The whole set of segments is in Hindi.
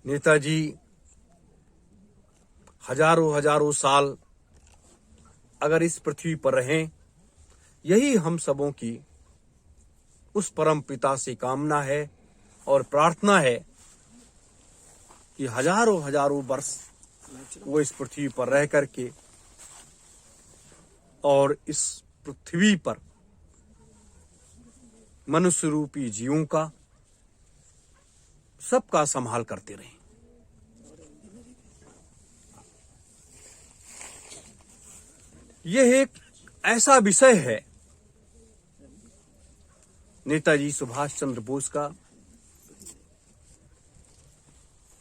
नेताजी हजारों हजारों साल अगर इस पृथ्वी पर रहें, यही हम सबों की उस परम पिता से कामना है और प्रार्थना है कि हजारों हजारों वर्ष वो इस पृथ्वी पर रह करके और इस पृथ्वी पर मनुष्य रूपी जीवों का सबका संभाल करते रहें। यह एक ऐसा विषय है नेताजी सुभाष चंद्र बोस का,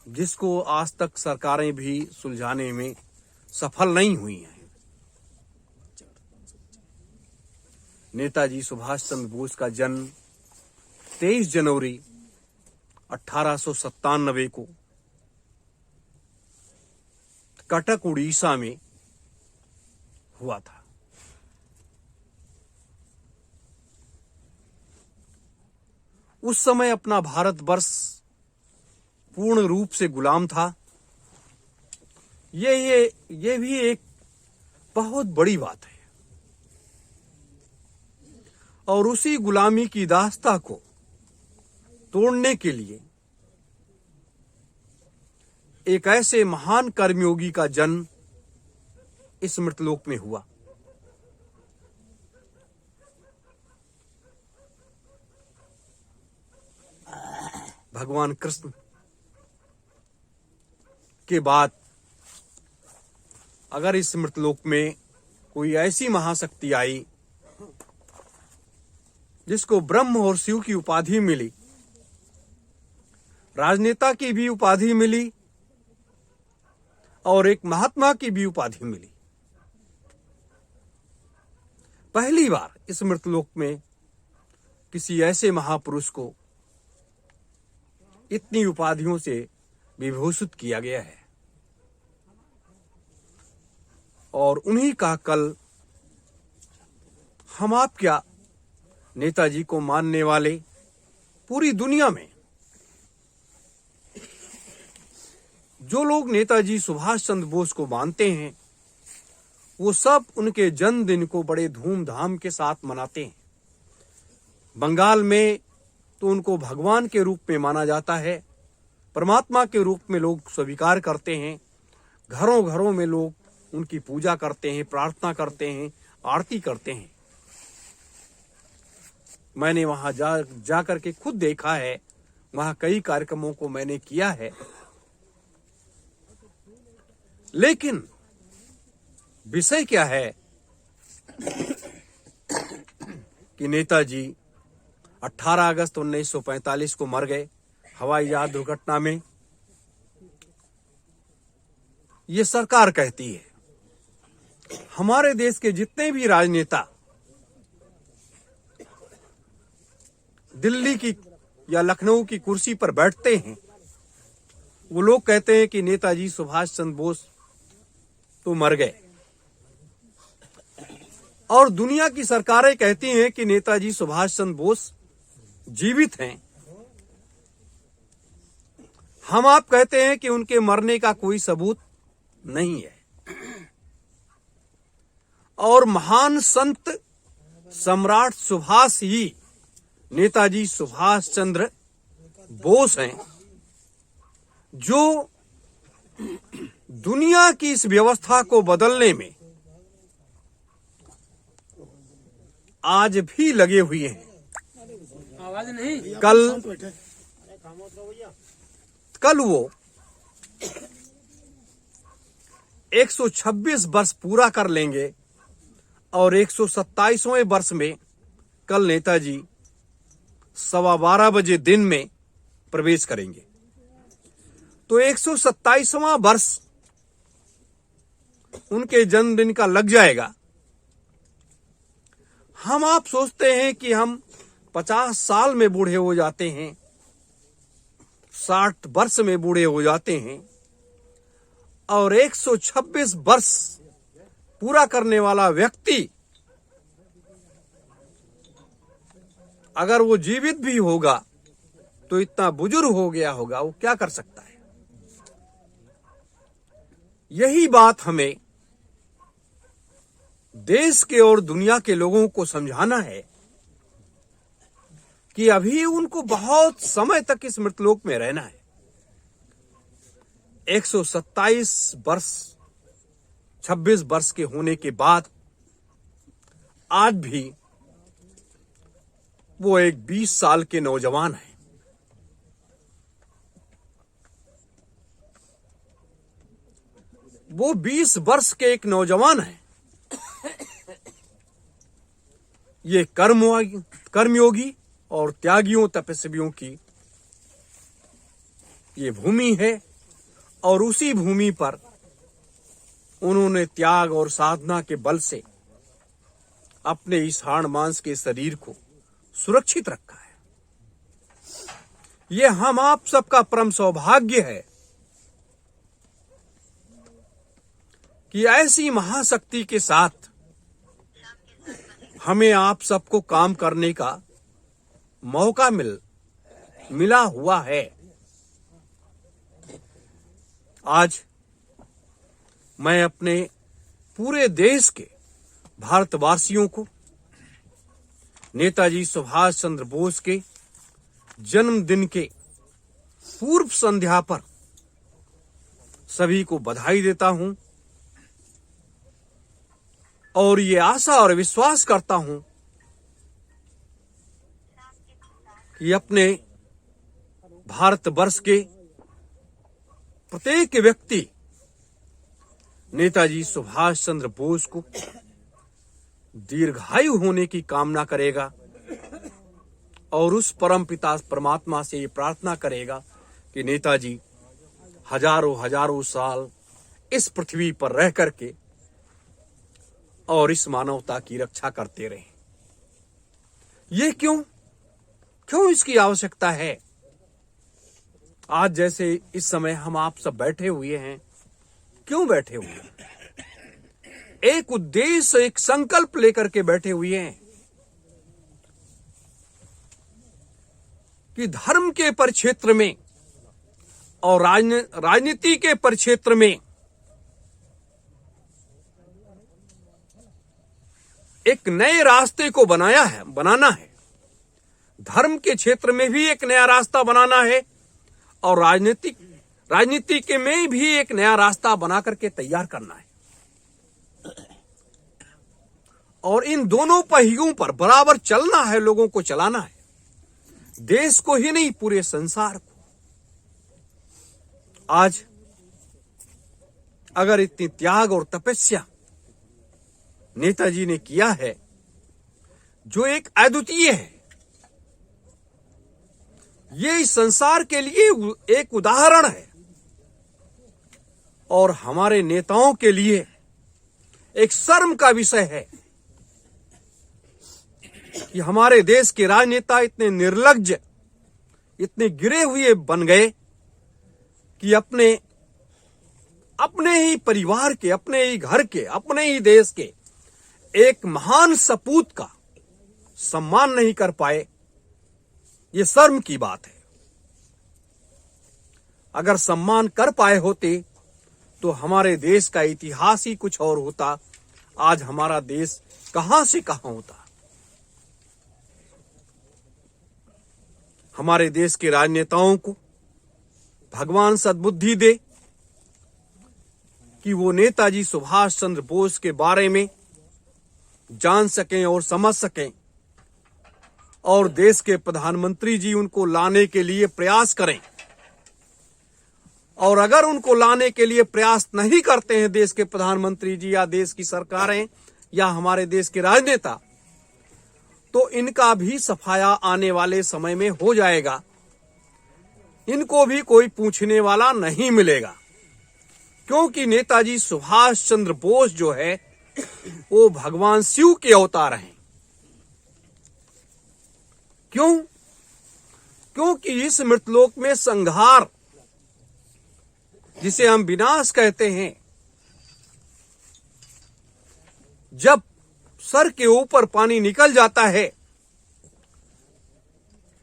जिसको आज तक सरकारें भी सुलझाने में सफल नहीं हुई हैं। नेताजी सुभाष चंद्र बोस का जन्म 23 जनवरी 1897 को कटक उड़ीसा में हुआ था। उस समय अपना भारतवर्ष पूर्ण रूप से गुलाम था। ये भी एक बहुत बड़ी बात है। और उसी गुलामी की दास्ता को तोड़ने के लिए एक ऐसे महान कर्मयोगी का जन्म इस मृतलोक में हुआ। भगवान कृष्ण के बाद अगर इस मृतलोक में कोई ऐसी महाशक्ति आई जिसको ब्रह्म और शिव की उपाधि मिली, राजनेता की भी उपाधि मिली और एक महात्मा की भी उपाधि मिली, पहली बार इस मृतलोक में किसी ऐसे महापुरुष को इतनी उपाधियों से विभूषित किया गया है। और उन्हीं का कल हम आप क्या, नेताजी को मानने वाले पूरी दुनिया में जो लोग नेताजी सुभाष चंद्र बोस को मानते हैं, वो सब उनके जन्मदिन को बड़े धूमधाम के साथ मनाते हैं। बंगाल में तो उनको भगवान के रूप में माना जाता है, परमात्मा के रूप में लोग स्वीकार करते हैं। घरों घरों में लोग उनकी पूजा करते हैं, प्रार्थना करते हैं, आरती करते हैं। मैंने वहां जा करके खुद देखा है, वहां कई कार्यक्रमों को मैंने किया है। लेकिन विषय क्या है कि नेताजी 18 अगस्त 1945 को मर गए हवाई जहाज दुर्घटना में। ये सरकार कहती है। हमारे देश के जितने भी राजनेता दिल्ली की या लखनऊ की कुर्सी पर बैठते हैं, वो लोग कहते हैं कि नेताजी सुभाष चंद्र बोस तो मर गए, और दुनिया की सरकारें कहती हैं कि नेताजी सुभाष चंद्र बोस जीवित हैं। हम आप कहते हैं कि उनके मरने का कोई सबूत नहीं है। और महान संत सम्राट सुभाष ही नेताजी सुभाष चंद्र बोस हैं, जो दुनिया की इस व्यवस्था को बदलने में आज भी लगे हुए हैं। आवाज नहीं। कल वो 126 वर्ष पूरा कर लेंगे और 127वें वर्ष में कल नेताजी 12:15 बजे दिन में प्रवेश करेंगे। तो 127वां वर्ष उनके जन्मदिन का लग जाएगा। हम आप सोचते हैं कि हम 50 साल में बूढ़े हो जाते हैं, 60 वर्ष में बूढ़े हो जाते हैं, और 126 वर्ष पूरा करने वाला व्यक्ति अगर वो जीवित भी होगा तो इतना बुजुर्ग हो गया होगा, वो क्या कर सकता है। यही बात हमें देश के और दुनिया के लोगों को समझाना है कि अभी उनको बहुत समय तक इस मृतलोक में रहना है। 127 वर्ष 26 वर्ष के होने के बाद आज भी वो एक 20 साल के नौजवान है। वो 20 वर्ष के एक नौजवान है। ये कर्मयोगी और त्यागियों तपस्वियों की ये भूमि है और उसी भूमि पर उन्होंने त्याग और साधना के बल से अपने इस हाड़ मांस के शरीर को सुरक्षित रखा है। ये हम आप सबका परम सौभाग्य है कि ऐसी महाशक्ति के साथ हमें आप सबको काम करने का मौका मिला हुआ है। आज मैं अपने पूरे देश के भारतवासियों को नेताजी सुभाष चंद्र बोस के जन्मदिन के पूर्व संध्या पर सभी को बधाई देता हूं और ये आशा और विश्वास करता हूं कि अपने भारतवर्ष के प्रत्येक व्यक्ति नेताजी सुभाष चंद्र बोस को दीर्घायु होने की कामना करेगा और उस परम पिता परमात्मा से ये प्रार्थना करेगा कि नेताजी हजारों साल इस पृथ्वी पर रह करके और इस मानवता की रक्षा करते रहे। ये क्यों इसकी आवश्यकता है? आज जैसे इस समय हम आप सब बैठे हुए हैं, क्यों बैठे हुए हैं? एक उद्देश्य, एक संकल्प लेकर के बैठे हुए हैं कि धर्म के परिक्षेत्र में और राजनीति के परिक्षेत्र में एक नए रास्ते को बनाना है। धर्म के क्षेत्र में भी एक नया रास्ता बनाना है और राजनीति के में भी एक नया रास्ता बना करके तैयार करना है। और इन दोनों पहियों पर बराबर चलना है, लोगों को चलाना है, देश को ही नहीं पूरे संसार को। आज अगर इतनी त्याग और तपस्या नेताजी ने किया है जो एक अद्वितीय है, ये इस संसार के लिए एक उदाहरण है और हमारे नेताओं के लिए एक शर्म का विषय है कि हमारे देश के राजनेता इतने निर्लज्ज, इतने गिरे हुए बन गए कि अपने ही परिवार के, अपने ही घर के, अपने ही देश के एक महान सपूत का सम्मान नहीं कर पाए। ये शर्म की बात है। अगर सम्मान कर पाए होते तो हमारे देश का इतिहास ही कुछ और होता। आज हमारा देश कहां से कहां होता। हमारे देश के राजनेताओं को भगवान सद्बुद्धि दे कि वो नेताजी सुभाष चंद्र बोस के बारे में जान सकें और समझ सकें और देश के प्रधानमंत्री जी उनको लाने के लिए प्रयास करें। और अगर उनको लाने के लिए प्रयास नहीं करते हैं देश के प्रधानमंत्री जी या देश की सरकारें या हमारे देश के राजनेता, तो इनका भी सफाया आने वाले समय में हो जाएगा। इनको भी कोई पूछने वाला नहीं मिलेगा, क्योंकि नेताजी सुभाष चंद्र बोस जो है वो भगवान शिव के अवतार हैं। क्योंकि इस मृतलोक में संहार, जिसे हम विनाश कहते हैं, जब सर के ऊपर पानी निकल जाता है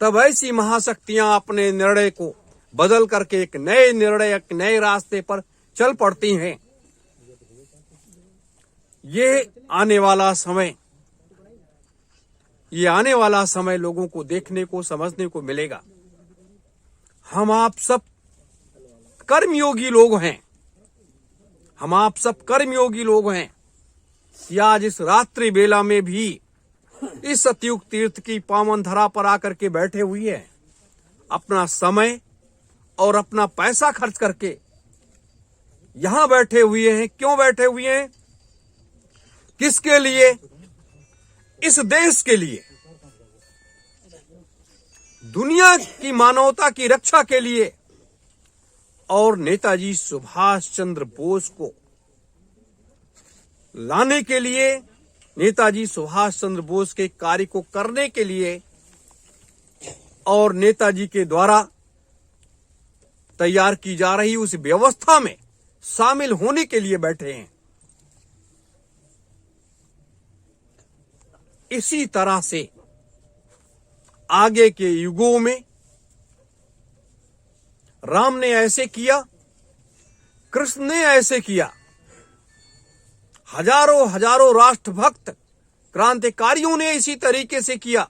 तब ऐसी महाशक्तियां अपने निर्णय को बदल करके एक नए रास्ते पर चल पड़ती हैं ये आने वाला समय लोगों को देखने को समझने को मिलेगा। हम आप सब कर्मयोगी लोग हैं। हम आप सब कर्मयोगी लोग हैं कि आज इस रात्रि बेला में भी इस सतयुग तीर्थ की पावन धरा पर आकर के बैठे हुए हैं, अपना समय और अपना पैसा खर्च करके यहां बैठे हुए हैं। क्यों बैठे हुए हैं? किसके लिए? इस देश के लिए, दुनिया की मानवता की रक्षा के लिए और नेताजी सुभाष चंद्र बोस को लाने के लिए, नेताजी सुभाष चंद्र बोस के कार्य को करने के लिए और नेताजी के द्वारा तैयार की जा रही उस व्यवस्था में शामिल होने के लिए बैठे हैं। इसी तरह से आगे के युगों में राम ने ऐसे किया, कृष्ण ने ऐसे किया, हजारों हजारों राष्ट्रभक्त क्रांतिकारियों ने इसी तरीके से किया।